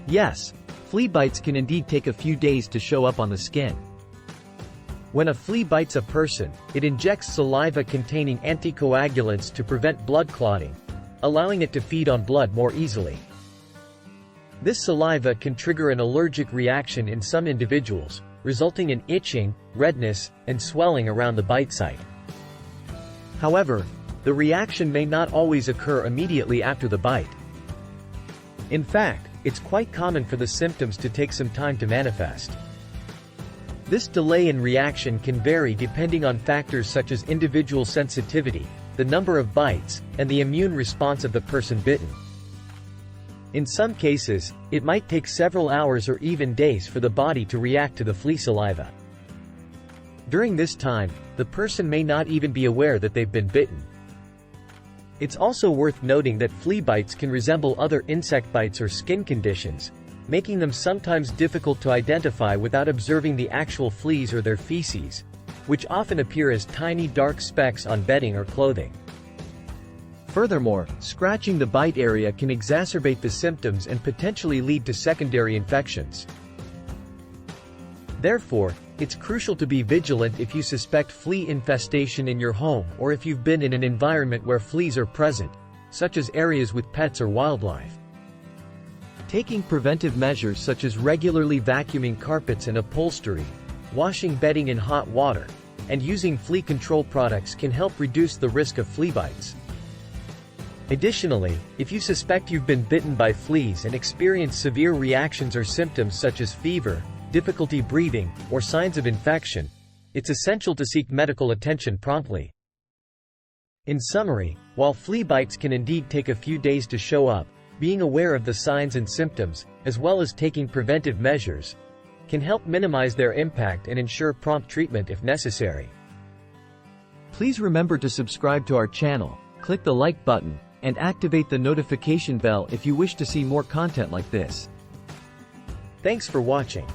Yes, flea bites can indeed take a few days to show up on the skin. When a flea bites a person, it injects saliva containing anticoagulants to prevent blood clotting, allowing it to feed on blood more easily. This saliva can trigger an allergic reaction in some individuals, resulting in itching, redness, and swelling around the bite site. However, the reaction may not always occur immediately after the bite. In fact, it's quite common for the symptoms to take some time to manifest. This delay in reaction can vary depending on factors such as individual sensitivity, the number of bites, and the immune response of the person bitten. In some cases, it might take several hours or even days for the body to react to the flea saliva. During this time, the person may not even be aware that they've been bitten. It's also worth noting that flea bites can resemble other insect bites or skin conditions, making them sometimes difficult to identify without observing the actual fleas or their feces, which often appear as tiny dark specks on bedding or clothing. Furthermore, scratching the bite area can exacerbate the symptoms and potentially lead to secondary infections. Therefore, it's crucial to be vigilant if you suspect flea infestation in your home or if you've been in an environment where fleas are present, such as areas with pets or wildlife. Taking preventive measures such as regularly vacuuming carpets and upholstery, washing bedding in hot water, and using flea control products can help reduce the risk of flea bites. Additionally, if you suspect you've been bitten by fleas and experience severe reactions or symptoms such as fever, difficulty breathing, or signs of infection, it's essential to seek medical attention promptly. In summary, while flea bites can indeed take a few days to show up, being aware of the signs and symptoms, as well as taking preventive measures, can help minimize their impact and ensure prompt treatment if necessary. Please remember to subscribe to our channel, click the like button, and activate the notification bell if you wish to see more content like this. Thanks for watching.